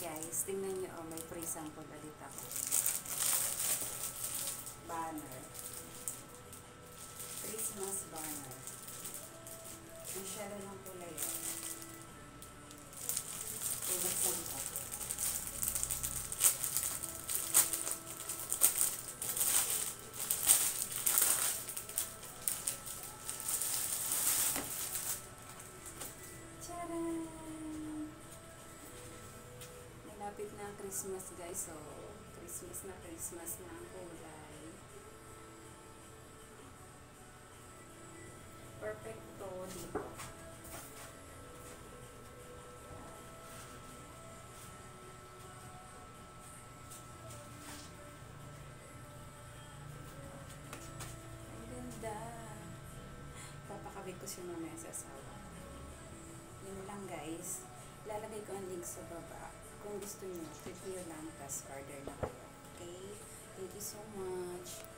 guys, tingnan nyo, oh, may free sample ulit ako. Banner. Christmas banner. Ang share ng kulay yun. Ibuksan ko. Tcharan! Malapit na ang Christmas guys, so Christmas na ang kulay. Perfecto dito. Ang ganda. Papakabit ko siya mamaya sa asawa. Yun lang guys. Lalagay ko ang link sa baba. Kung gusto nyo, click nyo lang, tas order na kayo. Okay? Thank you so much.